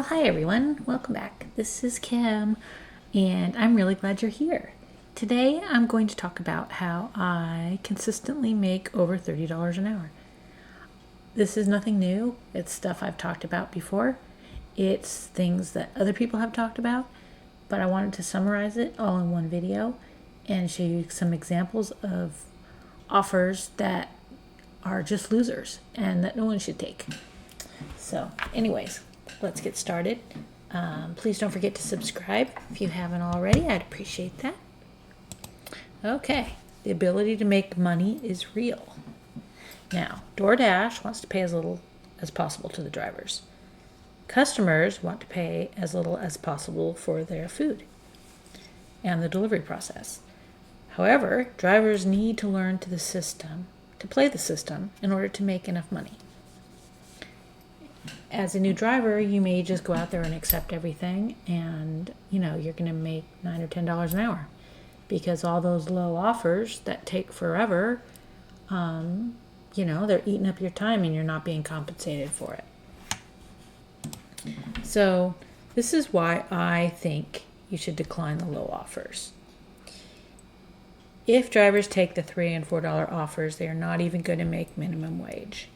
Well, hi everyone. Welcome back. This is Kim, and I'm really glad you're here. Today I'm going to talk about how I consistently make over $30 an hour. This is nothing new. It's stuff I've talked about before. It's things that other people have talked about, but I wanted to summarize it all in one video and show you some examples of offers that are just losers and that no one should take. So, anyways, let's get started. Please don't forget to subscribe if you haven't already. I'd appreciate that. Okay, the ability to make money is real. Now, Doordash wants to pay as little as possible to the drivers. Customers want to pay as little as possible for their food and the delivery process. However, drivers need to learn to play the system in order to make enough money. As a new driver, you may just go out there and accept everything, and you're going to make $9 or $10 an hour because all those low offers that take forever, they're eating up your time and you're not being compensated for it. So this is why I think you should decline the low offers. If drivers take the $3 and $4 offers, they are not even going to make minimum wage,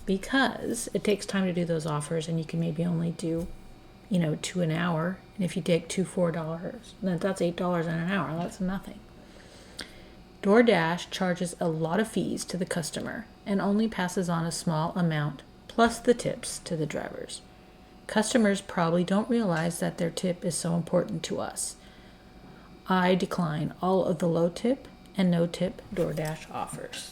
because it takes time to do those offers, and you can maybe only do, 2 an hour. And if you take two $4, then that's $8 an hour. That's nothing. DoorDash charges a lot of fees to the customer and only passes on a small amount plus the tips to the drivers. Customers probably don't realize that their tip is so important to us. I decline all of the low tip and no tip DoorDash offers.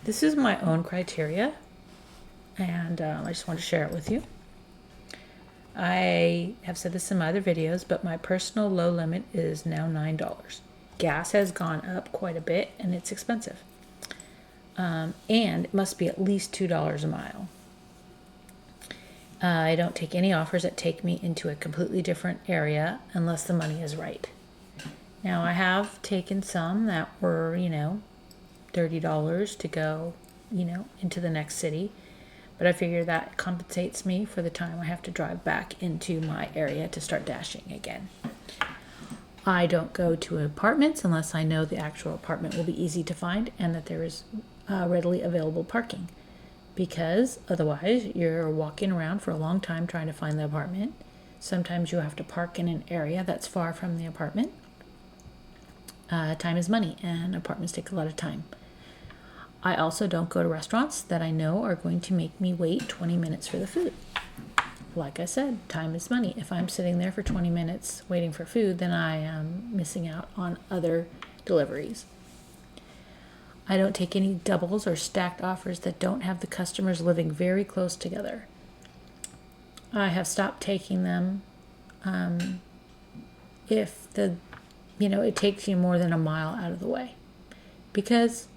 This is my own criteria, and I just want to share it with you. I have said this in my other videos, but my personal low limit is now $9. Gas has gone up quite a bit, and it's expensive. And it must be at least $2 a mile. I don't take any offers that take me into a completely different area unless the money is right. Now, I have taken some that were, $30 to go, into the next city. But I figure that compensates me for the time I have to drive back into my area to start dashing again. I don't go to apartments unless I know the actual apartment will be easy to find and that there is readily available parking. Because otherwise you're walking around for a long time trying to find the apartment. Sometimes you have to park in an area that's far from the apartment. Time is money, and apartments take a lot of time. I also don't go to restaurants that I know are going to make me wait 20 minutes for the food. Like I said, time is money. If I'm sitting there for 20 minutes waiting for food, then I am missing out on other deliveries. I don't take any doubles or stacked offers that don't have the customers living very close together. I have stopped taking them if it takes you more than a mile out of the way, because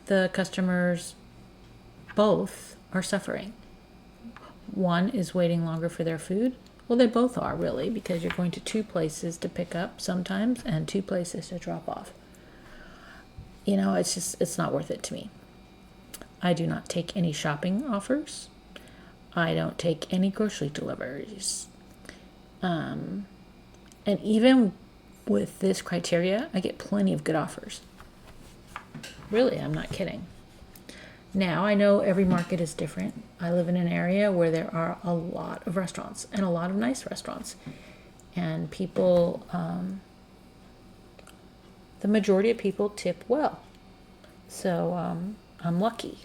the customers both are suffering. One is waiting longer for their food. Well, they both are, really, because you're going to two places to pick up sometimes and two places to drop off. It's not worth it to me. I do not take any shopping offers. I don't take any grocery deliveries. And even with this criteria, I get plenty of good offers. Really, I'm not kidding. Now, I know every market is different. I live in an area where there are a lot of restaurants and a lot of nice restaurants. And people, the majority of people tip well. So I'm lucky.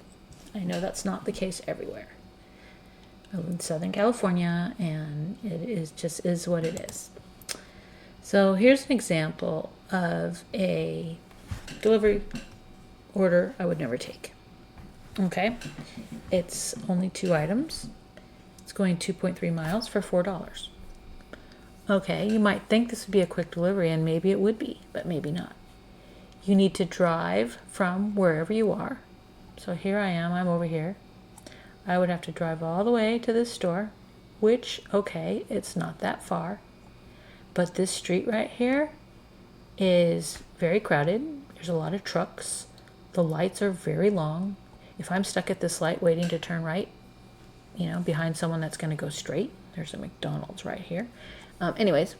I know that's not the case everywhere. I live in Southern California, and it is what it is. So here's an example of a delivery order I would never take. Okay, it's only 2 items. It's going 2.3 miles for $4. Okay, you might think this would be a quick delivery, and maybe it would be, but maybe not. You need to drive from wherever you are. So here I am, I'm over here. I would have to drive all the way to this store, which, okay, it's not that far. But this street right here is very crowded. There's a lot of trucks. The lights are very long. If I'm stuck at this light waiting to turn right, behind someone that's going to go straight. There's a McDonald's right here. Anyways,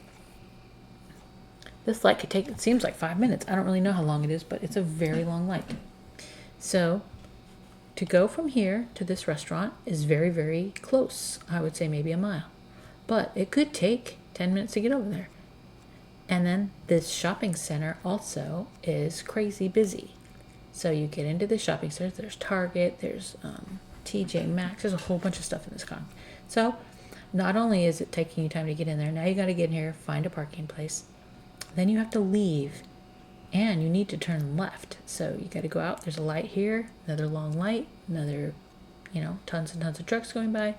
this light could take, it seems like 5 minutes. I don't really know how long it is, but it's a very long light. So to go from here to this restaurant is very, very close. I would say maybe a mile. But it could take 10 minutes to get over there. And then this shopping center also is crazy busy. So you get into the shopping center, there's Target, there's TJ Maxx, there's a whole bunch of stuff in this con. So not only is it taking you time to get in there, now you got to get in here, find a parking place. Then you have to leave, and you need to turn left. So you got to go out. There's a light here, another long light, another, tons and tons of trucks going by.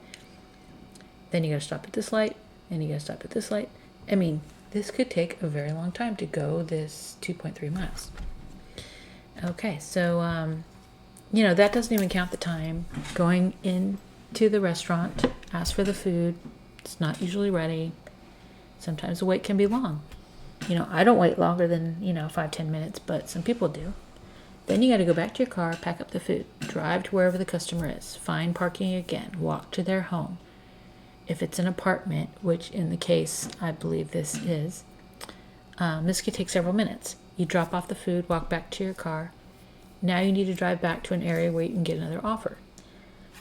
Then you got to stop at this light, and you got to stop at this light. I mean, this could take a very long time to go this 2.3 miles. Okay, so, that doesn't even count the time going into the restaurant, ask for the food. It's not usually ready. Sometimes the wait can be long. I don't wait longer than, 5-10 minutes, but some people do. Then you got to go back to your car, pack up the food, drive to wherever the customer is, find parking again, walk to their home. If it's an apartment, which in the case I believe this is, this could take several minutes. You drop off the food, walk back to your car. Now you need to drive back to an area where you can get another offer.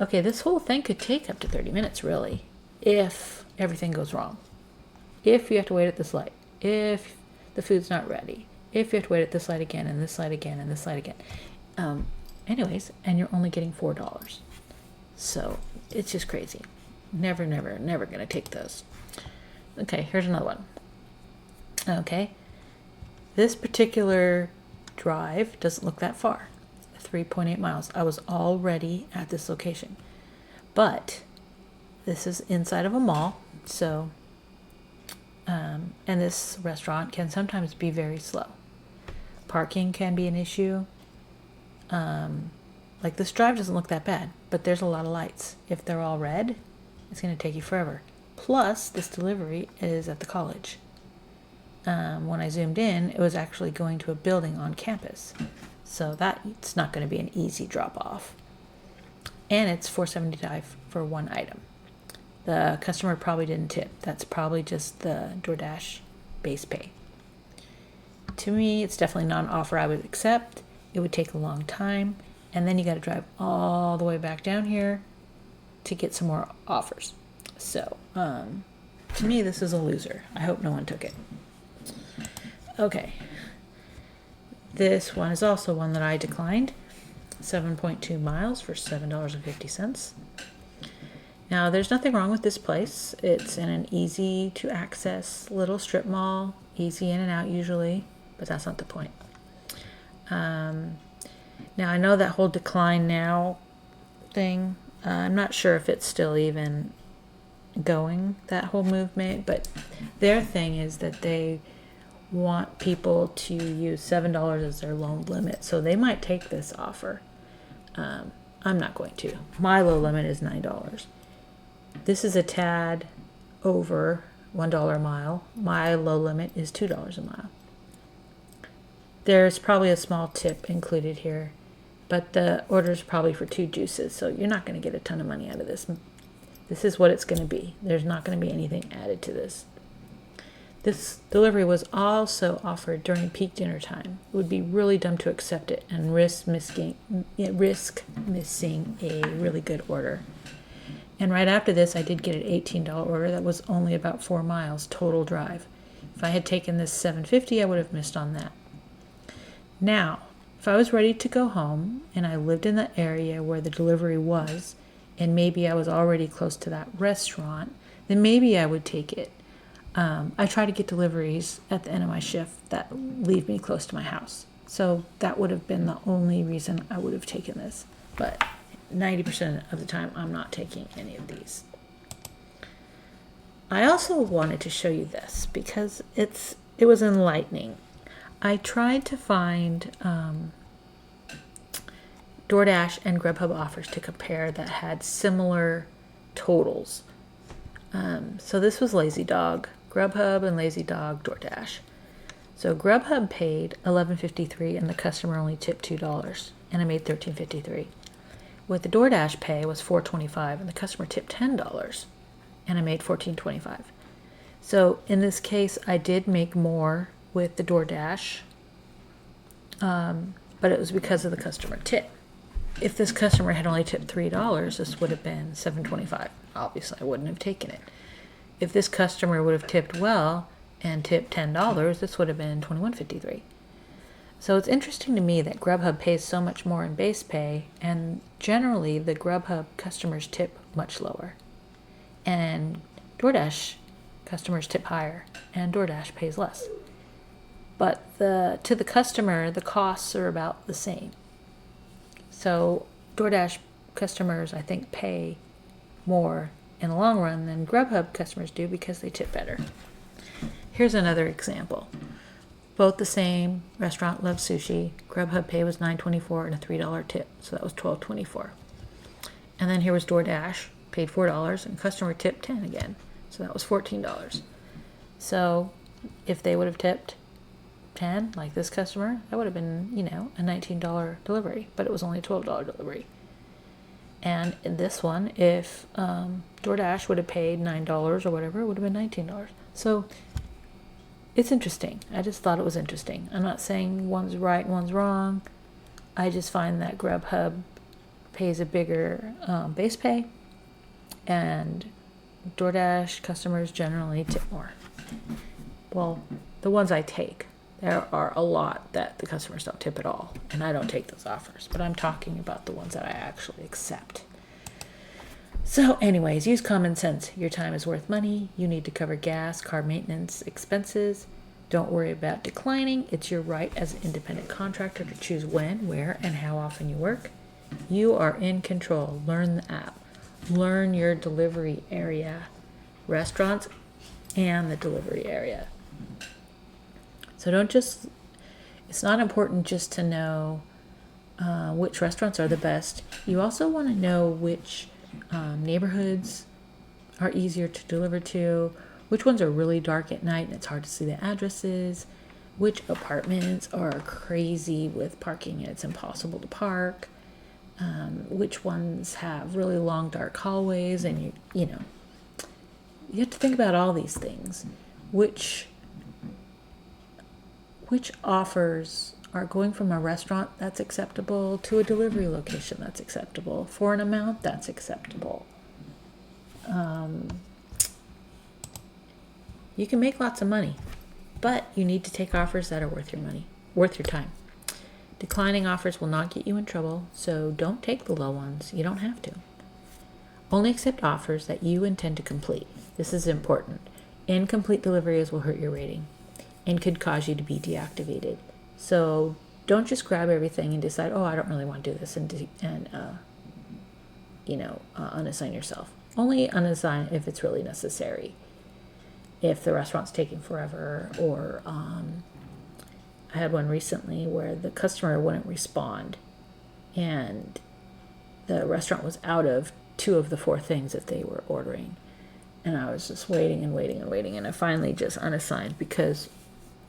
Okay, this whole thing could take up to 30 minutes, really, if everything goes wrong. If you have to wait at this light. If the food's not ready, if you have to wait at this light again, and this light again, and this light again. Anyways, and you're only getting $4. So it's just crazy. Never going to take those. Okay, here's another one. Okay, this particular drive doesn't look that far. 3.8 miles. I was already at this location. But this is inside of a mall, so and this restaurant can sometimes be very slow. Parking can be an issue. Like this drive doesn't look that bad, but there's a lot of lights. If they're all red, it's going to take you forever. Plus, this delivery is at the college. When I zoomed in, it was actually going to a building on campus. So that's not going to be an easy drop off. And it's $4.75 for one item. The customer probably didn't tip. That's probably just the DoorDash base pay. To me, it's definitely not an offer I would accept. It would take a long time. And then you got to drive all the way back down here to get some more offers. So, to me, this is a loser. I hope no one took it. Okay. This one is also one that I declined. 7.2 miles for $7.50. Now, there's nothing wrong with this place. It's in an easy to access little strip mall, easy in and out usually, but that's not the point. Now, I know that whole decline now thing. I'm not sure if it's still even going, that whole movement, but their thing is that they want people to use $7 as their loan limit, so they might take this offer. I'm not going to. My low limit is $9. This is a tad over $1 a mile. My low limit is $2 a mile. There's probably a small tip included here, but the order is probably for 2 juices, so you're not going to get a ton of money out of this. This is what it's going to be. There's not going to be anything added to this. This delivery was also offered during peak dinner time. It would be really dumb to accept it and risk missing a really good order. And right after this, I did get an $18 order that was only about 4 miles total drive. If I had taken this $7.50, I would have missed on that. Now, if I was ready to go home and I lived in the area where the delivery was, and maybe I was already close to that restaurant, then maybe I would take it. I try to get deliveries at the end of my shift that leave me close to my house. So that would have been the only reason I would have taken this. But 90% of the time, I'm not taking any of these. I also wanted to show you this because it was enlightening. I tried to find DoorDash and Grubhub offers to compare that had similar totals. So this was Lazy Dog, Grubhub, and Lazy Dog, DoorDash. So Grubhub paid $11.53 and the customer only tipped $2, and I made $13.53. with the DoorDash pay was $4.25 and the customer tipped $10 and I made $14.25. So in this case, I did make more with the DoorDash, but it was because of the customer tip. If this customer had only tipped $3, this would have been $7.25. Obviously, I wouldn't have taken it. If this customer would have tipped well and tipped $10, this would have been $21.53. So it's interesting to me that Grubhub pays so much more in base pay, and generally the Grubhub customers tip much lower. And DoorDash customers tip higher, and DoorDash pays less. But to the customer, the costs are about the same. So DoorDash customers, I think, pay more in the long run than Grubhub customers do because they tip better. Here's another example. Both the same restaurant, Love Sushi. Grubhub pay was $9.24 and a $3 tip, so that was $12.24. And then here was DoorDash, paid $4 and customer tipped $10 again, so that was $14. So if they would have tipped $10, like this customer, that would have been, a $19 delivery, but it was only a $12 delivery. And in this one, if DoorDash would have paid $9 or whatever, it would have been $19. So it's interesting. I just thought it was interesting. I'm not saying one's right and one's wrong. I just find that Grubhub pays a bigger base pay, and DoorDash customers generally tip more. Well, the ones I take, there are a lot that the customers don't tip at all, and I don't take those offers, but I'm talking about the ones that I actually accept. So anyways, use common sense. Your time is worth money. You need to cover gas, car maintenance, expenses. Don't worry about declining. It's your right as an independent contractor to choose when, where, and how often you work. You are in control. Learn the app. Learn your delivery area, restaurants, and the delivery area. So it's not important just to know which restaurants are the best. You also want to know which neighborhoods are easier to deliver to, which ones are really dark at night and it's hard to see the addresses, which apartments are crazy with parking and it's impossible to park, which ones have really long dark hallways, and you have to think about all these things. Which offers are going from a restaurant that's acceptable to a delivery location that's acceptable for an amount that's acceptable. You can make lots of money, but you need to take offers that are worth your money, worth your time. Declining offers will not get you in trouble, so don't take the low ones. You don't have to. Only accept offers that you intend to complete. This is important. Incomplete deliveries will hurt your rating and could cause you to be deactivated. So don't just grab everything and decide, I don't really want to do this, and unassign yourself. Only unassign if it's really necessary. If the restaurant's taking forever, or I had one recently where the customer wouldn't respond and the restaurant was out of 2 of the 4 things that they were ordering. And I was just waiting, and I finally just unassigned because,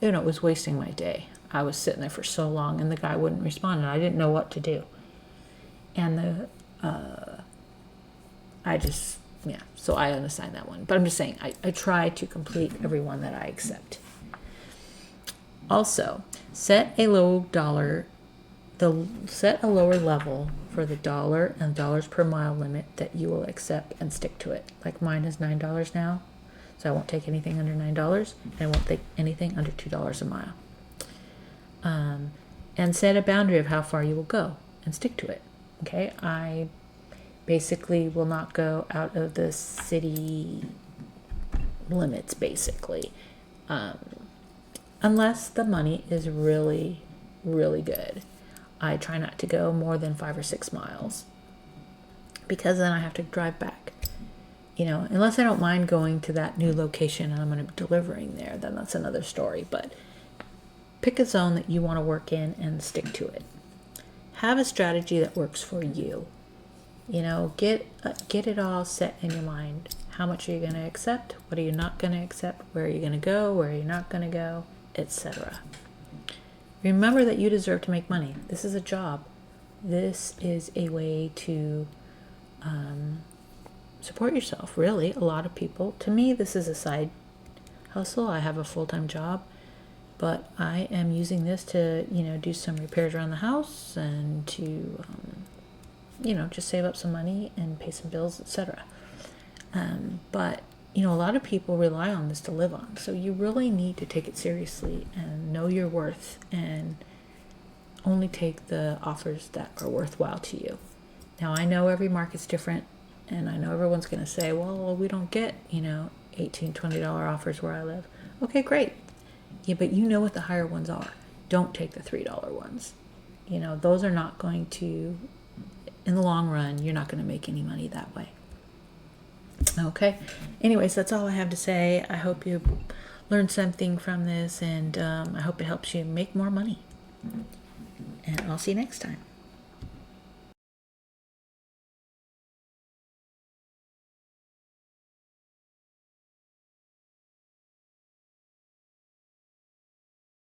it was wasting my day. I was sitting there for so long and the guy wouldn't respond and I didn't know what to do. And so I unassigned that one. But I'm just saying, I try to complete every one that I accept. Also, set a lower level for the dollar and dollars per mile limit that you will accept and stick to it. Like mine is $9 now, so I won't take anything under $9, and I won't take anything under $2 a mile. And set a boundary of how far you will go and stick to it. Okay, I basically will not go out of the city limits, basically, unless the money is really, really good. I try not to go more than 5 or 6 miles because then I have to drive back. Unless I don't mind going to that new location and I'm going to be delivering there, then that's another story. But pick a zone that you want to work in and stick to it. Have a strategy that works for you. Get it all set in your mind. How much are you going to accept? What are you not going to accept? Where are you going to go? Where are you not going to go? Etc. Remember that you deserve to make money. This is a job. This is a way to support yourself, really. A lot of people, to me, this is a side hustle. I have a full-time job, but I am using this to, do some repairs around the house and to, just save up some money and pay some bills, etc. But, a lot of people rely on this to live on. So you really need to take it seriously and know your worth and only take the offers that are worthwhile to you. Now, I know every market's different, and I know everyone's going to say, well, we don't get, $18, $20 offers where I live. Okay, great. Yeah, but you know what the higher ones are. Don't take the $3 ones. Those are not going to, in the long run, you're not going to make any money that way. Okay. Anyways, that's all I have to say. I hope you learned something from this, and I hope it helps you make more money. And I'll see you next time.